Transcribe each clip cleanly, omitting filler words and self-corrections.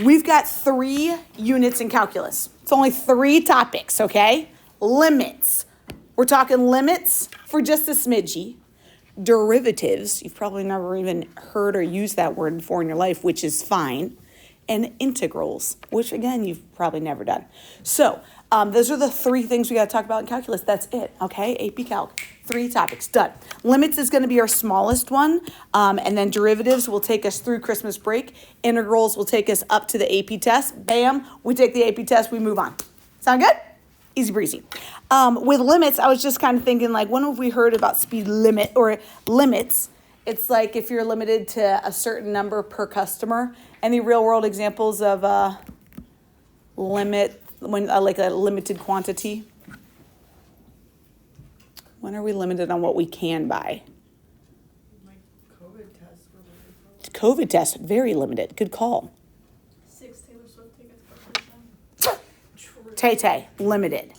We've got 3 units in calculus. It's only 3 topics, okay? Limits. We're talking limits for just a smidgy. Derivatives. You've probably never even heard or used that word before in your life, which is fine. And integrals, which again, you've probably never done. So those are the 3 things we got to talk about in calculus. That's it, okay? AP Calc, 3 topics, done. Limits is going to be our smallest one, and then derivatives will take us through Christmas break. Integrals will take us up to the AP test. Bam, we take the AP test, we move on. Sound good? Easy breezy. With limits, I was just kind of thinking, like, when have we heard about speed limit or limits? It's like if you're limited to a certain number per customer. Any real world examples of limit, when like a limited quantity? When are we limited on what we can buy? Like COVID tests were limited. COVID tests, very limited. Good call. 6 Taylor Swift tickets per person. Tay-Tay, limited.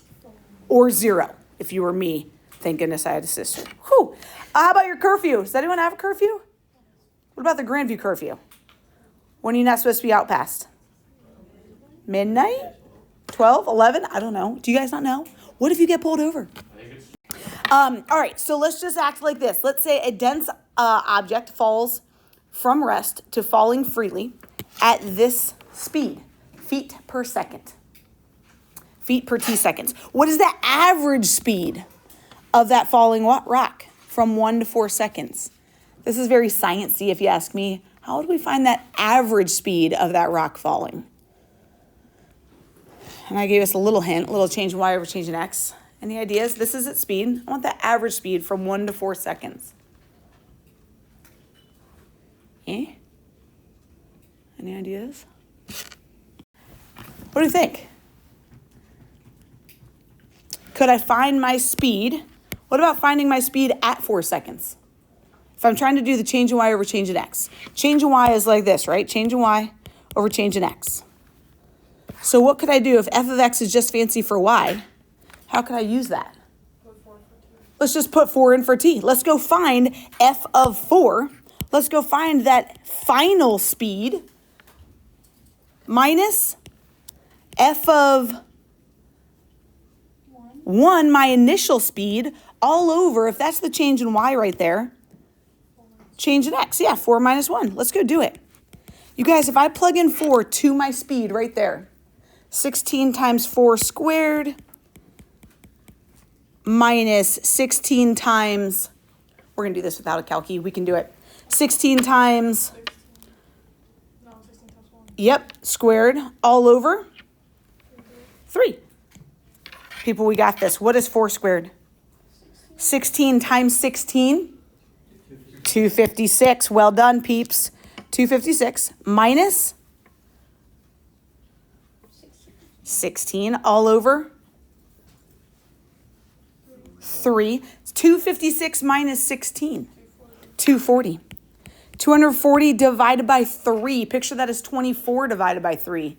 Or 0, if you were me. Thank goodness I had a sister. Whew. How about your curfew? Does anyone have a curfew? What about the Grandview curfew? When are you not supposed to be out past? Midnight? 12, 11? I don't know. Do you guys not know? What if you get pulled over? All right, so let's just act like this. Let's say a dense object falls from rest to falling freely at this speed, feet per second. Feet per t seconds. What is the average speed of that falling rock from 1 to 4 seconds? This is very sciencey if you ask me. How would we find that average speed of that rock falling? And I gave us a little hint, a little change in y over change in x. Any ideas? This is its speed. I want the average speed from 1 to 4 seconds. Any ideas? What do you think? Could I find my speed? What about finding my speed at 4 seconds? If I'm trying to do the change in y over change in x. Change in y is like this, right? Change in y over change in x. So what could I do if f of x is just fancy for y? How could I use that? Let's just put 4 in for t. Let's go find f of 4. Let's go find that final speed minus f of 1, my initial speed, all over, if that's the change in y right there, change in x. Yeah, 4 minus 1. Let's go do it. You guys, if I plug in 4 to my speed right there, 16 times 4 squared minus 16 times, we're going to do this without a calci. We can do it. 16 times, 16 times 1. Yep, squared, all over 3. People, we got this. What is 4 squared? 16 times 16? 256. Well done, peeps. 256 minus 16 all over 3. 256 minus 16. 240. 240 divided by 3. Picture that as 24 divided by 3.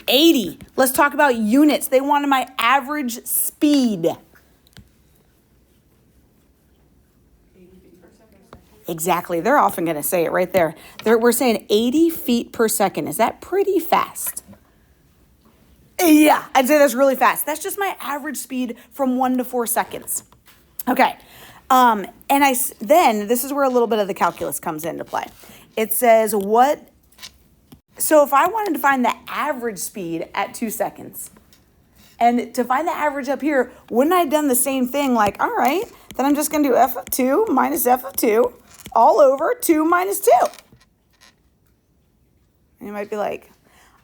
80. Let's talk about units. They wanted my average speed. 80 feet per second. Exactly. They're often going to say it right there. We're saying 80 feet per second. Is that pretty fast? Yeah, I'd say that's really fast. That's just my average speed from 1 to 4 seconds. Okay. And then this is where a little bit of the calculus comes into play. It says so if I wanted to find the average speed at 2 seconds, and to find the average up here, wouldn't I have done the same thing? Like, all right, then I'm just going to do f of 2 minus f of 2 all over 2 minus 2. And you might be like,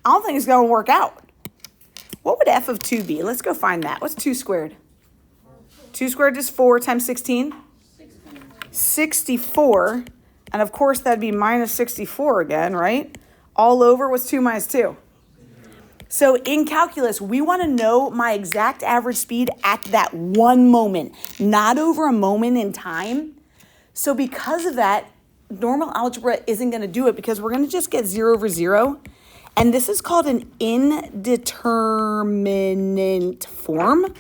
I don't think it's going to work out. What would f of 2 be? Let's go find that. What's 2 squared? 2 squared is 4 times 16? 64. And of course, that'd be minus 64 again, right? All over, what's 2 minus 2? So in calculus, we want to know my exact average speed at that one moment, not over a moment in time. So because of that, normal algebra isn't going to do it because we're going to just get 0 over 0. And this is called an indeterminate form.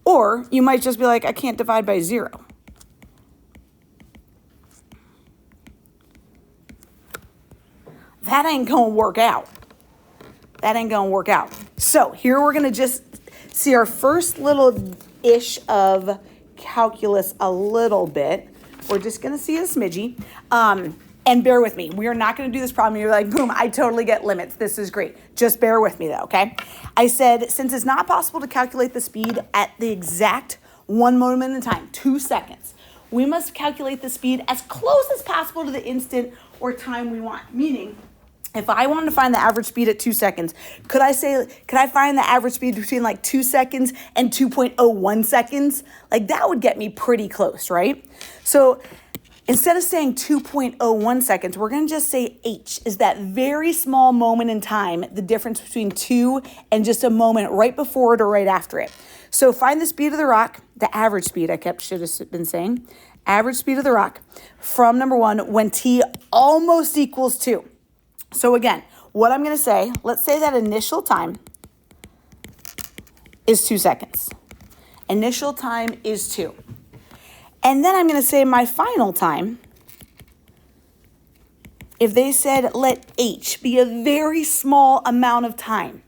Or you might just be like, I can't divide by 0. That ain't going to work out. That ain't gonna work out. So here we're gonna just see our first little ish of calculus a little bit. We're just gonna see a smidgy. And bear with me. We are not gonna do this problem. You're like, boom, I totally get limits. This is great. Just bear with me though, okay? I said, since it's not possible to calculate the speed at the exact one moment in time, 2 seconds, we must calculate the speed as close as possible to the instant or time we want. Meaning, if I wanted to find the average speed at 2 seconds, could I find the average speed between like 2 seconds and 2.01 seconds? Like that would get me pretty close, right? So instead of saying 2.01 seconds, we're gonna just say h is that very small moment in time, the difference between 2 and just a moment right before it or right after it. So find the speed of the rock, the average speed, should have been saying, average speed of the rock from number 1 when t almost equals 2. So again, what I'm gonna say, let's say that initial time is 2 seconds. Initial time is 2. And then I'm gonna say my final time, if they said let h be a very small amount of time.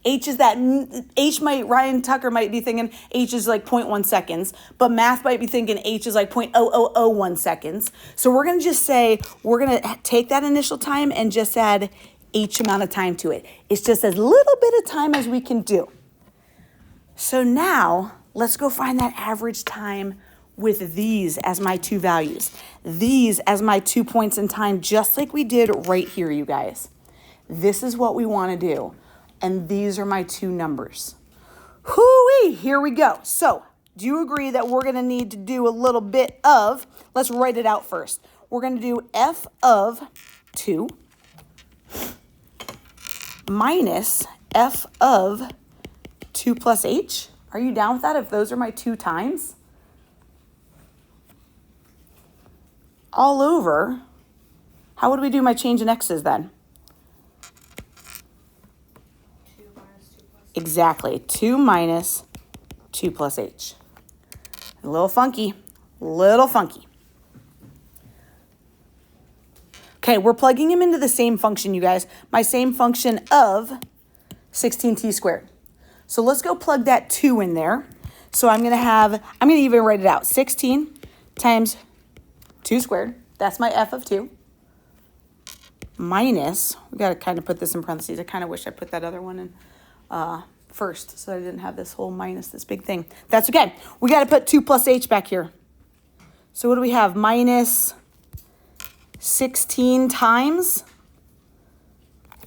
Ryan Tucker might be thinking h is like 0.1 seconds, but math might be thinking h is like 0.0001 seconds. So we're gonna just say, we're gonna take that initial time and just add h amount of time to it. It's just as little bit of time as we can do. So now let's go find that average time with these as my 2 values. These as my 2 points in time, just like we did right here, you guys. This is what we wanna do. And these are my 2 numbers. Hoo-wee, here we go. So, do you agree that we're gonna need to do a little bit of, let's write it out first. We're gonna do f of 2 minus f of 2 plus h. Are you down with that if those are my 2 times? All over, how would we do my change in x's then? Exactly, 2 minus 2 plus h. A little funky, little funky. Okay, we're plugging them into the same function, you guys. My same function of 16t squared. So let's go plug that 2 in there. So I'm gonna even write it out. 16 times 2 squared, that's my f of 2, minus, we gotta kind of put this in parentheses. I kind of wish I put that other one in first, so I didn't have this whole minus this big thing. That's okay. We got to put 2 plus h back here. So what do we have? Minus 16 times.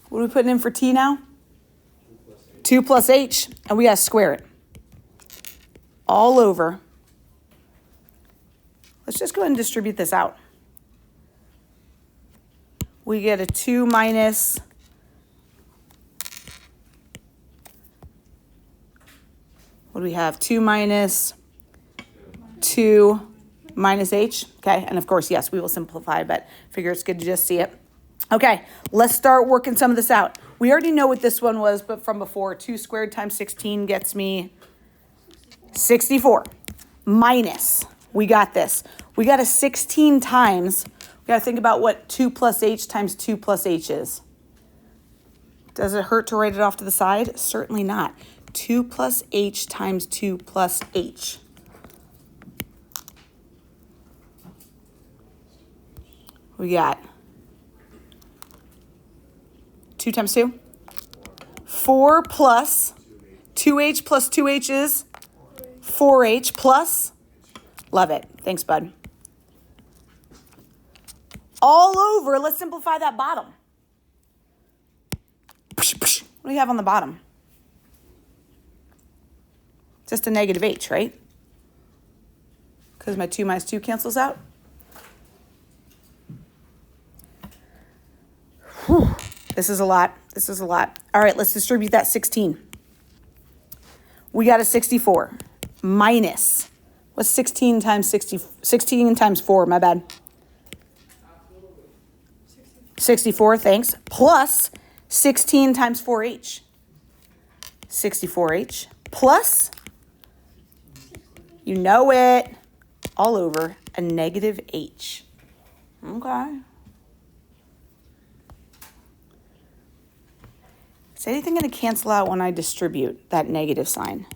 What are we putting in for t now? 2 plus h, and we got to square it. All over. Let's just go ahead and distribute this out. We get a 2 minus, what do we have? 2 minus 2 minus h. Okay, and of course, yes, we will simplify, but figure it's good to just see it. Okay, let's start working some of this out. We already know what this one was, but from before, 2 squared times 16 gets me 64. Minus, we got this. We got a 16 times, we got to think about what 2 plus h times 2 plus h is. Does it hurt to write it off to the side? Certainly not. 2 plus h times 2 plus h. We got 2 times 2. 4 plus 2h plus 2h is 4h plus, love it. Thanks, bud. All over, let's simplify that bottom. What do we have on the bottom? Just a negative h, right? Because my 2 minus 2 cancels out. Whew. This is a lot. This is a lot. All right, let's distribute that 16. We got a 64 minus, what's 16 times 60? 16 times 4, my bad. 64, thanks. Plus 16 times 4h. 64h plus, you know it, all over a negative h. Okay. Is anything going to cancel out when I distribute that negative sign?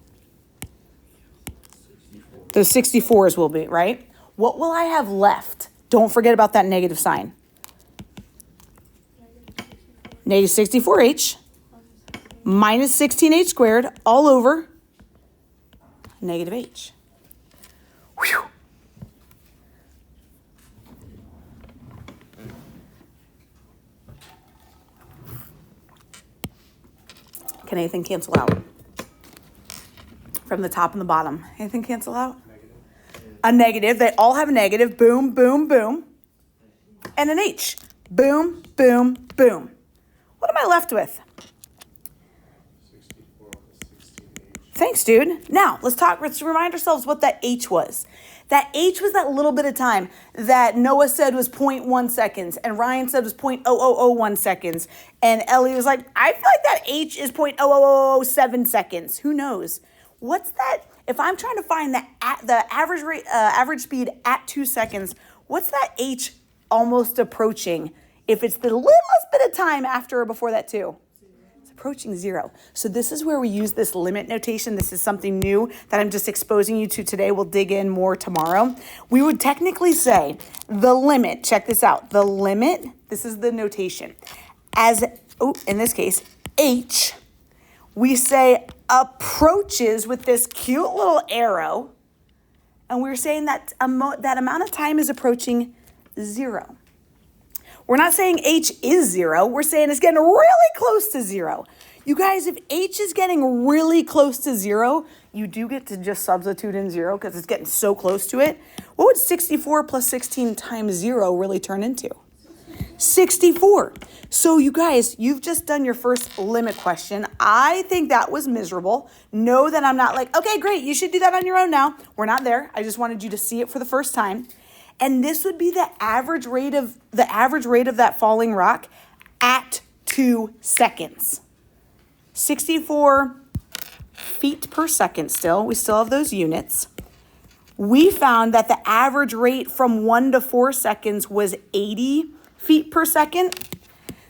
Those 64s will be, right? What will I have left? Don't forget about that negative sign. Negative 64h minus 16h squared all over negative h. Whew. Can anything cancel out? From the top and the bottom. Anything cancel out? Negative. A negative. They all have a negative. Boom, boom, boom. And an H. Boom, boom, boom. What am I left with? 64 plus 16H. Thanks, dude. Now, let's remind ourselves what that H was. That H was that little bit of time that Noah said was 0.1 seconds and Ryan said was 0.0001 seconds. And Ellie was like, I feel like that H is 0.0007 seconds. Who knows? What's that? If I'm trying to find the average rate, average speed at 2 seconds, what's that H almost approaching? If it's the littlest bit of time after or before that too. Approaching 0. So this is where we use this limit notation. This is something new that I'm just exposing you to today. We'll dig in more tomorrow. We would technically say the limit, check this out, the limit, this is the notation, as, in this case, h, we say approaches with this cute little arrow, and we're saying that that amount of time is approaching 0. We're not saying h is 0. We're saying it's getting really close to 0. You guys, if h is getting really close to 0, you do get to just substitute in 0 because it's getting so close to it. What would 64 plus 16 times 0 really turn into? 64. So you guys, you've just done your first limit question. I think that was miserable. Know that I'm not like, okay, great, you should do that on your own now. We're not there. I just wanted you to see it for the first time. And this would be the average rate of that falling rock at 2 seconds. 64 feet per second still. We still have those units. We found that the average rate from 1 to 4 seconds was 80 feet per second.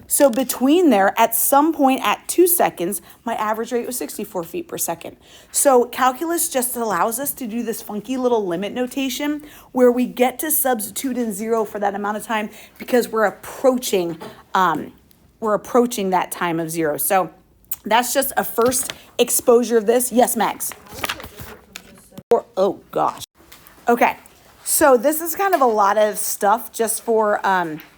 So between there, at some point at 2 seconds, my average rate was 64 feet per second. So calculus just allows us to do this funky little limit notation where we get to substitute in 0 for that amount of time because we're approaching that time of 0. So that's just a first exposure of this. Yes, Max? Oh, gosh. Okay, so this is kind of a lot of stuff just for,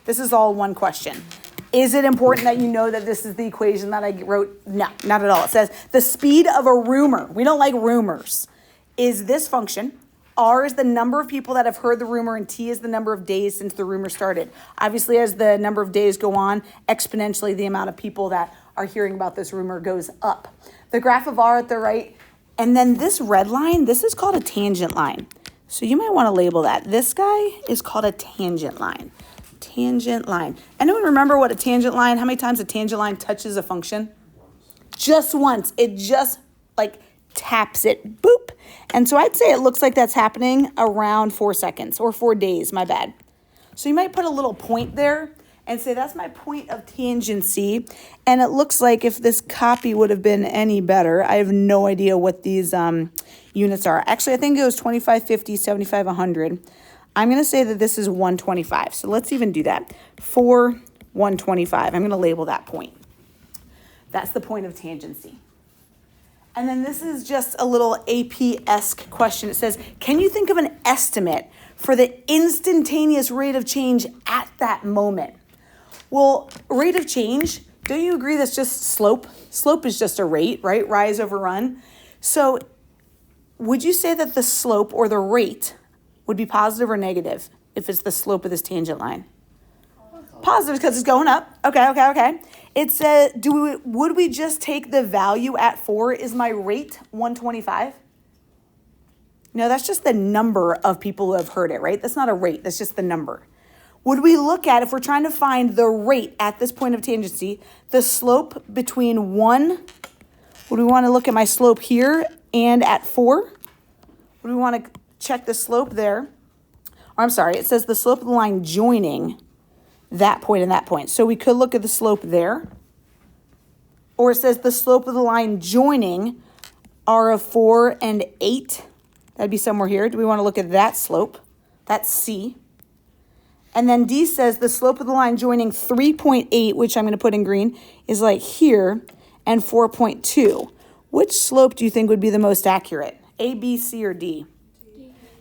this is all one question. Is it important that you know that this is the equation that I wrote? No, not at all. It says the speed of a rumor. We don't like rumors. Is this function. R is the number of people that have heard the rumor, and T is the number of days since the rumor started. Obviously, as the number of days go on, exponentially, the amount of people that are hearing about this rumor goes up. The graph of R at the right, and then this red line, this is called a tangent line. So you might want to label that. This guy is called a tangent line. Tangent line. Anyone remember what a tangent line, how many times a tangent line touches a function? Just once. It just like taps it. Boop. And so I'd say it looks like that's happening around 4 seconds or 4 days. My bad. So you might put a little point there and say that's my point of tangency. And it looks like if this copy would have been any better, I have no idea what these units are. Actually, I think it was 25, 50, 75, 100. I'm going to say that this is 125. So let's even do that. For 125, I'm going to label that point. That's the point of tangency. And then this is just a little AP-esque question. It says, can you think of an estimate for the instantaneous rate of change at that moment? Well, rate of change, don't you agree that's just slope? Slope is just a rate, right? Rise over run. So would you say that the slope or the rate would be positive or negative if it's the slope of this tangent line? Positive because it's going up. Okay. It said, would we just take the value at 4? Is my rate 125? No, that's just the number of people who have heard it, right? That's not a rate. That's just the number. Would we look at, if we're trying to find the rate at this point of tangency, the slope between 1, would we want to look at my slope here and at 4? Would we want to check the slope there? Or I'm sorry, it says the slope of the line joining that point and that point. So we could look at the slope there. or it says the slope of the line joining are of 4 and 8. That'd be somewhere here. Do we want to look at that slope? That's C. And then D says the slope of the line joining 3.8, which I'm going to put in green, is like here, and 4.2. Which slope do you think would be the most accurate? A, B, C, or D?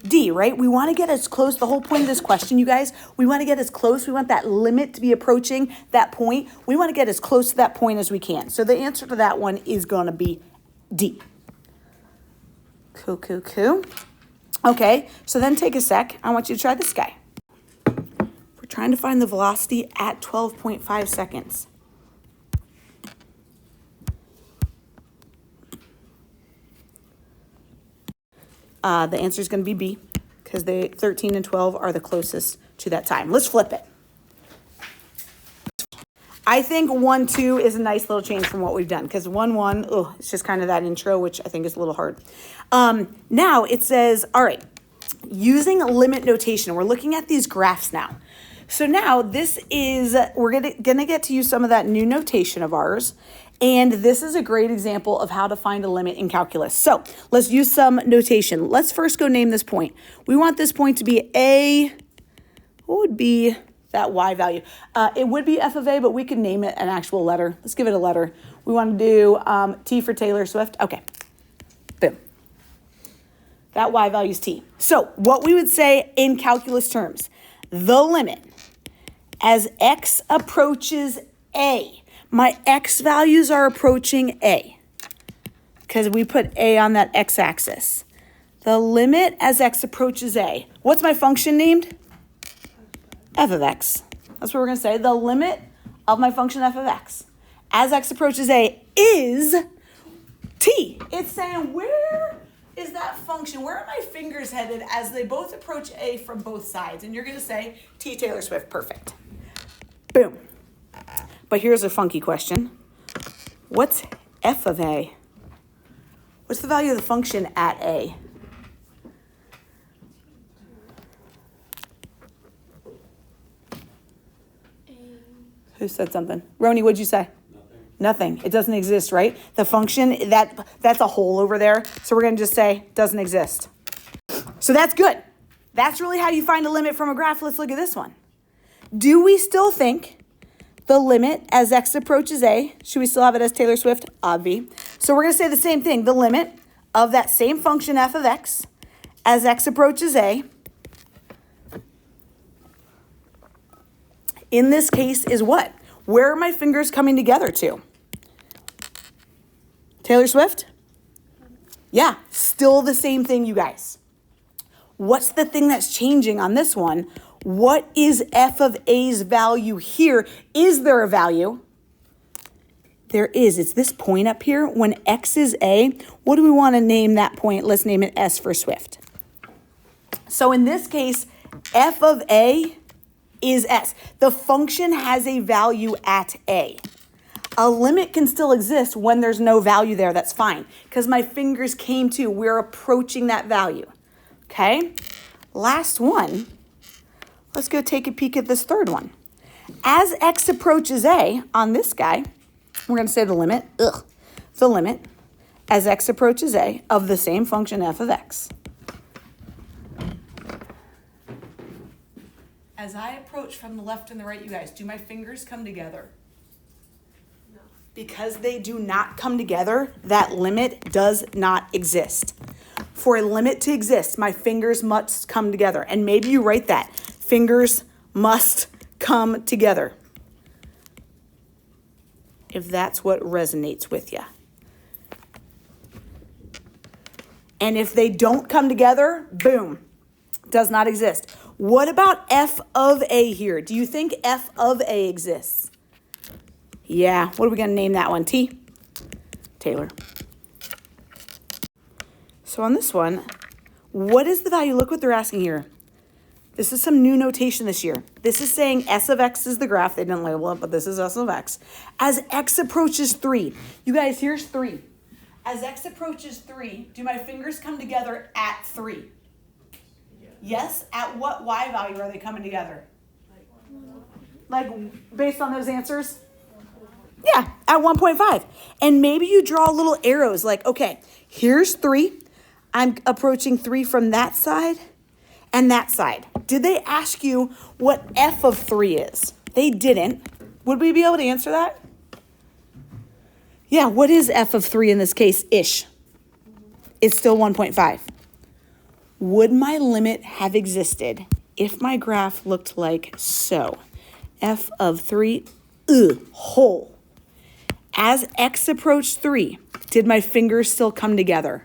D, right? We want to get as close. The whole point of this question, you guys, we want to get as close. We want that limit to be approaching that point. We want to get as close to that point as we can. So the answer to that one is going to be D. Cool, cool, cool. Okay, so then take a sec. I want you to try this guy. We're trying to find the velocity at 12.5 seconds. The answer is going to be B, because the 13 and 12 are the closest to that time. Let's flip it. I think 1, 2 is a nice little change from what we've done, because 1, 1, oh, it's just kind of that intro, which I think is a little hard. Now it says, all right, using limit notation, we're looking at these graphs now. So now this is, we're gonna get to use some of that new notation of ours. And this is a great example of how to find a limit in calculus. So let's use some notation. Let's first go name this point. We want this point to be A, what would be that Y value? It would be f of A, but we could name it an actual letter. Let's give it a letter. We want to do T for Taylor Swift. Okay, boom. That Y value is T. So what we would say in calculus terms, the limit as x approaches A, my x values are approaching A because we put A on that x-axis. The limit as x approaches A. What's my function named? F of x. That's what we're going to say. The limit of my function f of x as x approaches A is T. It's saying, where is that function? Where are my fingers headed as they both approach A from both sides? And you're going to say T Taylor Swift. Perfect. Boom. But here's a funky question. What's f of A? What's the value of the function at A? Who said something? Roni, what'd you say? Nothing. It doesn't exist, right? The function, that's a hole over there. So we're going to just say doesn't exist. So that's good. That's really how you find a limit from a graph. Let's look at this one. Do we still think the limit as x approaches A, should we still have it as Taylor Swift? Obvi. So we're going to say the same thing. The limit of that same function f of x as x approaches A, in this case, is what? Where are my fingers coming together to? Taylor Swift? Yeah, still the same thing, you guys. What's the thing that's changing on this one? What is f of A's value here? Is there a value? There is. It's this point up here. When x is A, what do we want to name that point? Let's name it S for Swift. So in this case, f of A is S. The function has a value at A. A limit can still exist when there's no value there. That's fine, because my fingers came to. We're approaching that value. Okay? Last one. Let's go take a peek at this third one. As x approaches A on this guy, we're going to say the limit, the limit as x approaches A of the same function f of x. As I approach from the left and the right, you guys, do my fingers come together? No. Because they do not come together, that limit does not exist. For a limit to exist, my fingers must come together. And maybe you write that. Fingers must come together. If that's what resonates with you. And if they don't come together, boom, does not exist. What about f of A here? Do you think f of A exists? Yeah, what are we going to name that one? T? Taylor. So on this one, what is the value? Look what they're asking here. This is some new notation this year. This is saying S of X is the graph. They didn't label it, but this is S of X. As X approaches 3. You guys, here's 3. As X approaches 3, do my fingers come together at 3? Yes? At what Y value are they coming together? Like, based on those answers? Yeah, at 1.5. And maybe you draw little arrows like, okay, here's 3. I'm approaching 3 from that side and that side. Did they ask you what f of 3 is? They didn't. Would we be able to answer that? Yeah, what is f of 3 in this case? Ish. It's still 1.5. Would my limit have existed if my graph looked like so? F of 3, whole. As x approached 3, did my fingers still come together?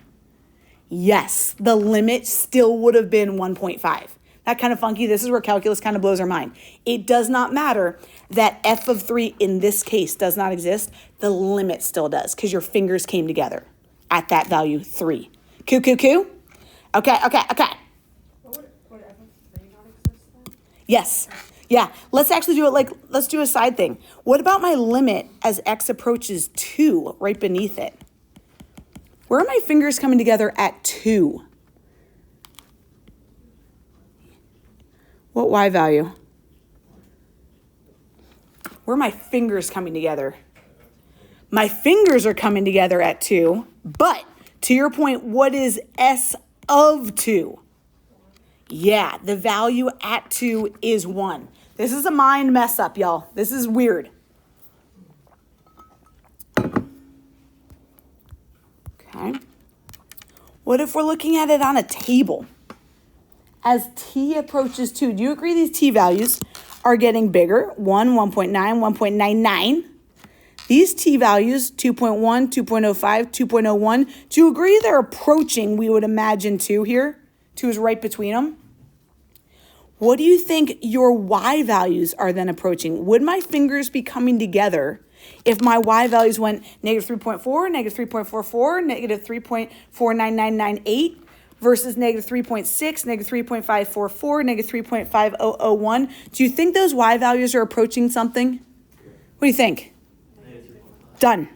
Yes, the limit still would have been 1.5. That kind of funky. This is where calculus kind of blows our mind. It does not matter that f of 3 in this case does not exist. The limit still does because your fingers came together at that value 3. Coo. Okay. Would f of 3 not exist then? Yes. Yeah. Let's actually do it let's do a side thing. What about my limit as x approaches 2 right beneath it? Where are my fingers coming together at 2? What y value? Where are my fingers coming together? My fingers are coming together at 2, but to your point, what is s of 2? Yeah, the value at 2 is 1. This is a mind mess up, y'all. This is weird. Okay. What if we're looking at it on a table? As t approaches 2, do you agree these t values are getting bigger? 1, 1.9, 1.99. These t values, 2.1, 2.05, 2.01, do you agree they're approaching, we would imagine 2 here? 2 is right between them. What do you think your y values are then approaching? Would my fingers be coming together if my y values went negative 3.4, negative 3.44, negative 3.49998 versus negative 3.6, negative 3.544, negative 3.5001? Do you think those y values are approaching something? What do you think? Done.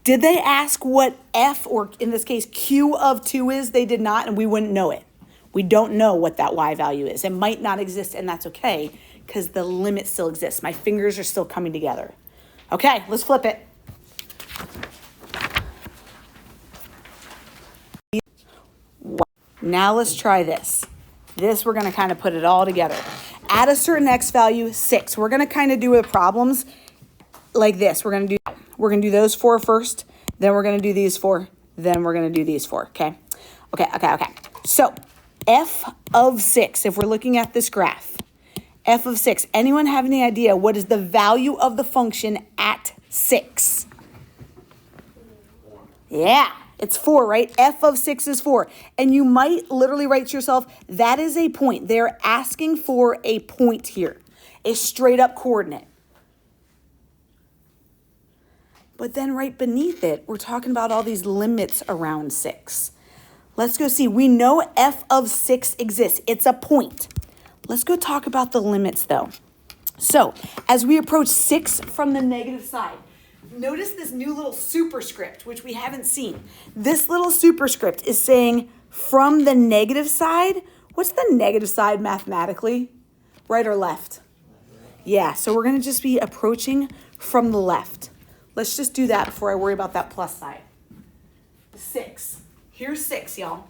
Did they ask what f, or in this case, q of 2 is? They did not, and we wouldn't know it. We don't know what that y value is. It might not exist, and that's okay, because the limit still exists. My fingers are still coming together. Okay, let's flip it. Now let's try this. We're going to kind of put it all together. At a certain x value, 6. We're going to kind of do the problems like this. We're going to do those 4 first, then we're going to do these 4, then we're going to do these 4, okay? Okay. So, f of 6, if we're looking at this graph, f of 6, anyone have any idea what is the value of the function at 6? Yeah, it's 4, right? F of 6 is 4. And you might literally write to yourself, that is a point. They're asking for a point here, a straight up coordinate. But then right beneath it, we're talking about all these limits around 6. Let's go see. We know f of 6 exists. It's a point. Let's go talk about the limits, though. So, as we approach 6 from the negative side, notice this new little superscript, which we haven't seen. This little superscript is saying from the negative side. What's the negative side mathematically? Right or left? Yeah, so we're going to just be approaching from the left. Let's just do that before I worry about that plus side. 6. Here's 6, y'all.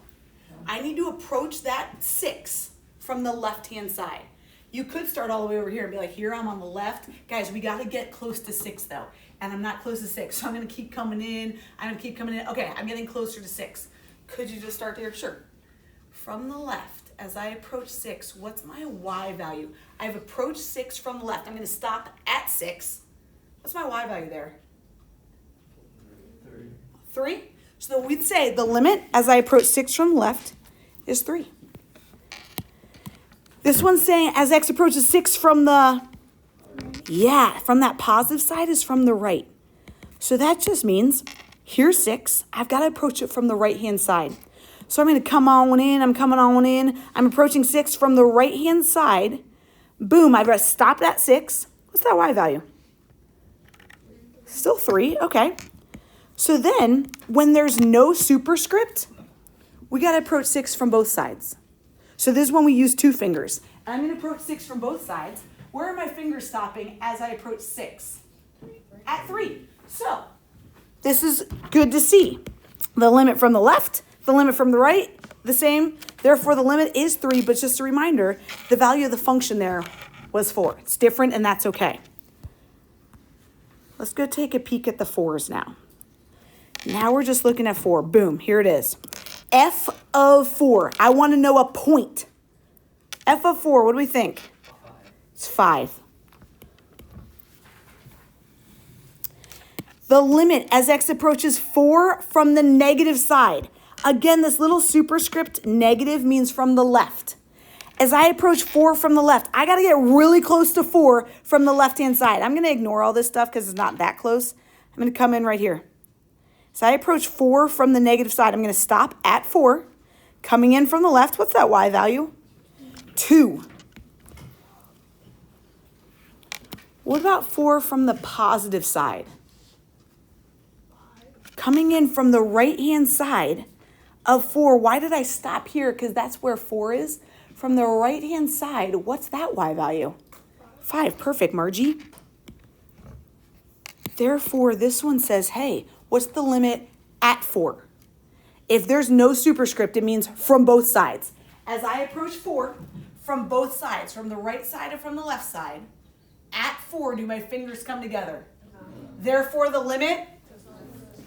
I need to approach that 6 from the left-hand side. You could start all the way over here and be like, here I'm on the left. Guys, we got to get close to 6, though. And I'm not close to 6, so I'm going to keep coming in. Okay, I'm getting closer to 6. Could you just start there? Sure. From the left, as I approach 6, what's my y value? I've approached 6 from the left. I'm going to stop at 6. What's my y value there? 3. So we'd say the limit as I approach 6 from the left is 3. This one's saying as x approaches 6 from the, from that positive side is from the right. So that just means here's 6. I've got to approach it from the right-hand side. So I'm going to come on in. I'm approaching 6 from the right-hand side. Boom, I've stopped at 6. What's that y value? Still 3, okay. So then, when there's no superscript, we got to approach 6 from both sides. So this is when we use 2 fingers. I'm going to approach 6 from both sides. Where are my fingers stopping as I approach 6? at 3. So this is good to see. The limit from the left, the limit from the right, the same. Therefore, the limit is 3, but just a reminder, the value of the function there was 4. It's different, and that's okay. Let's go take a peek at the 4s now. Now we're just looking at 4. Boom, here it is. F of 4. I want to know a point. F of 4, what do we think? It's 5. The limit as x approaches 4 from the negative side. Again, this little superscript negative means from the left. As I approach 4 from the left, I got to get really close to 4 from the left-hand side. I'm going to ignore all this stuff because it's not that close. I'm going to come in right here. So I approach 4 from the negative side. I'm going to stop at 4. Coming in from the left, what's that y value? 2. What about 4 from the positive side? Coming in from the right-hand side of 4, why did I stop here? Because that's where 4 is. From the right-hand side, what's that y value? 5. Perfect, Margie. Therefore, this one says, hey, what's the limit at 4? If there's no superscript, it means from both sides. As I approach 4, from both sides, from the right side and from the left side, at 4, do my fingers come together? Therefore, the limit?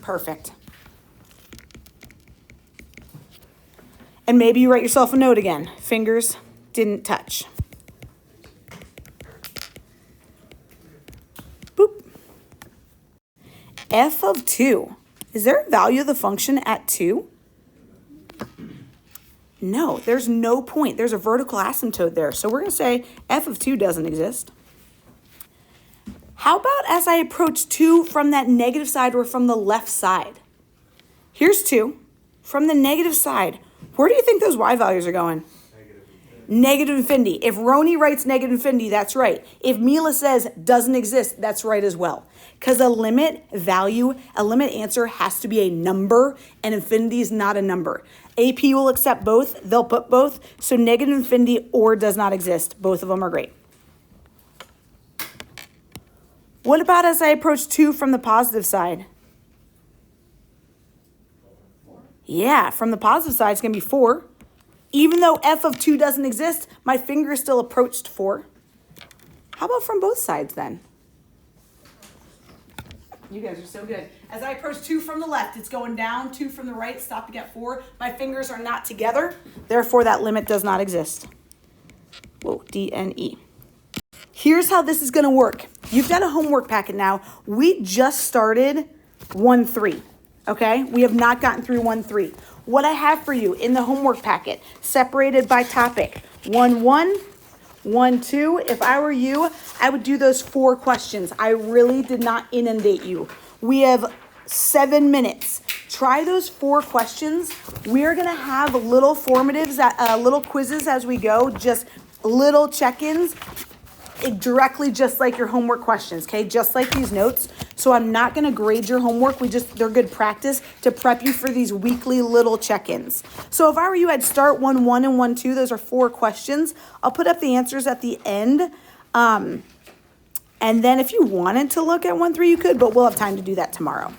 Perfect. And maybe you write yourself a note again. Fingers didn't touch. Boop. F of 2. Is there a value of the function at 2? No, there's no point. There's a vertical asymptote there. So we're going to say f of 2 doesn't exist. How about as I approach 2 from that negative side or from the left side? Here's 2. From the negative side, where do you think those y values are going? Negative infinity. If Roni writes negative infinity, that's right. If Mila says doesn't exist, that's right as well. Because a limit value, a limit answer has to be a number, and infinity is not a number. AP will accept both. They'll put both. So negative infinity or does not exist. Both of them are great. What about as I approach 2 from the positive side? Yeah, from the positive side, it's going to be 4. Even though f of 2 doesn't exist, my finger still approached 4. How about from both sides then? You guys are so good. As I approach 2 from the left, it's going down. 2 from the right, stopping at 4. My fingers are not together. Therefore, that limit does not exist. Whoa, D-N-E. Here's how this is going to work. You've done a homework packet now. We just started 1-3, okay? We have not gotten through 1-3. What I have for you in the homework packet, separated by topic, 1-1, 1-2. If I were you, I would do those 4 questions. I really did not inundate you. We have 7 minutes. Try those 4 questions. We are going to have little formatives, little quizzes as we go, just little check-ins. Directly just like your homework questions, okay? Just like these notes. So I'm not going to grade your homework. They're good practice to prep you for these weekly little check-ins. So if I were you, I'd start 1-1 and 1-2. Those are 4 questions. I'll put up the answers at the end. And then if you wanted to look at 1-3, you could, but we'll have time to do that tomorrow.